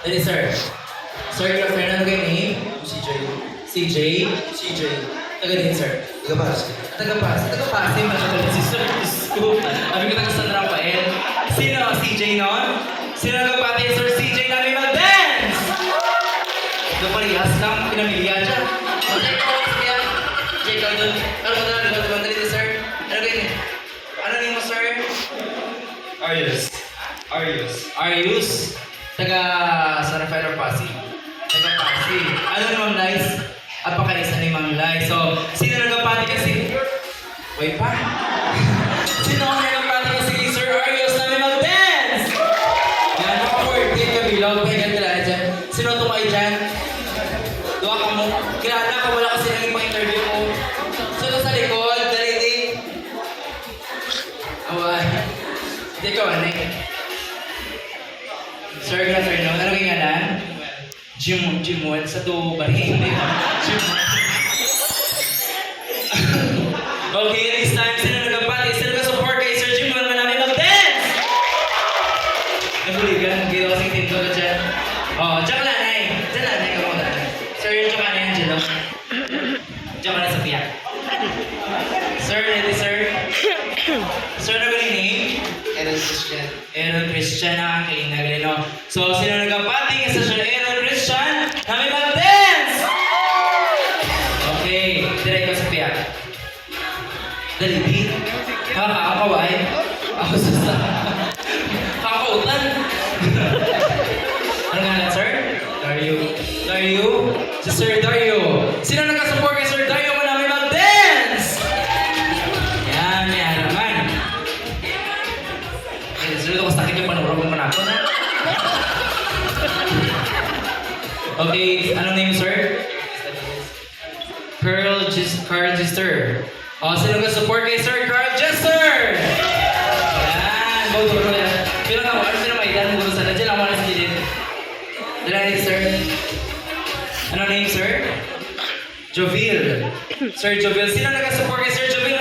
Dali, sir. Sir, good afternoon. Ano kayo name? CJ. CJ? CJ. Taga din, sir. Gabas. Taga-Pas. Taga-Pas. Yung mga si Sir. Diyos ko. Sabi ko taga San Rafael. Sino? CJ nun? Sino nagpapati? Sir CJ namin mag-dance! Naparihas lang. Pinamilya dyan. Okay, ikaw. Sige. Jay, ikaw dun. Ano mo na? Diba dito, sir? Ano kayo? Ano name mo, sir? Arius. Arius. Arius. Taga San Rafael or Pasig? Taga Pasig. Ano naman, Lice? At pakaisa ni Mang Lice. So, sino nagpapati kasi? Wait pa. Sino ang nagpapati kasi kay Sir Arius namin mag-dance? Yan, mga 14 kabilog. Pahingan kilala dyan. Sino tumakay dyan? Doon ka mo. Kilala ka, wala kasi naging pa-interview mo. Sino sa likod? Dali, di. Away. Di ka, anay. Sir, good afternoon. Ano kayong ngalan? Jimon sa to bari. Jimon. Okay, this time, sino nagpapati? Sino ka support kay Sir Jimon? Manami mag-dance! Nabuligan, ginawa kasing team ko ka dyan. Oh, dyan ka nanay. Dyan nanay ka muna. Sir, yung dyan ka na Angelo. Dyan ka na Sophia. Sir, ready, sir? Sir, ano ba yung name? Aaron Christian. Aaron Christian ang aking nagalino. So, sino nagpapati kay Sir Aaron Christian? Kami mag-dance! Okay, direct ko sa piyak. Dali, di. Kakakaway. Ako sa kakautan. Ano nga lang, sir? Dario. Dario? Si Sir Dario. Sino nagka-support kay Sir Dario mo namin mag-dance? Yan, yan naman. Sir, ito sakit yung panurong mo natin. Okay, anong name, sir? Carl Jester. Oh, sino ka-support kay Sir Carl Jester? Yan, boto ko yan. Pero nga, ano sino may dan mo sa nandiyan lang wala sa gilid. Dala name, sir. Ano name, sir? Jovil. Sir Jovil. Sino nag-support kay Sir Jovil?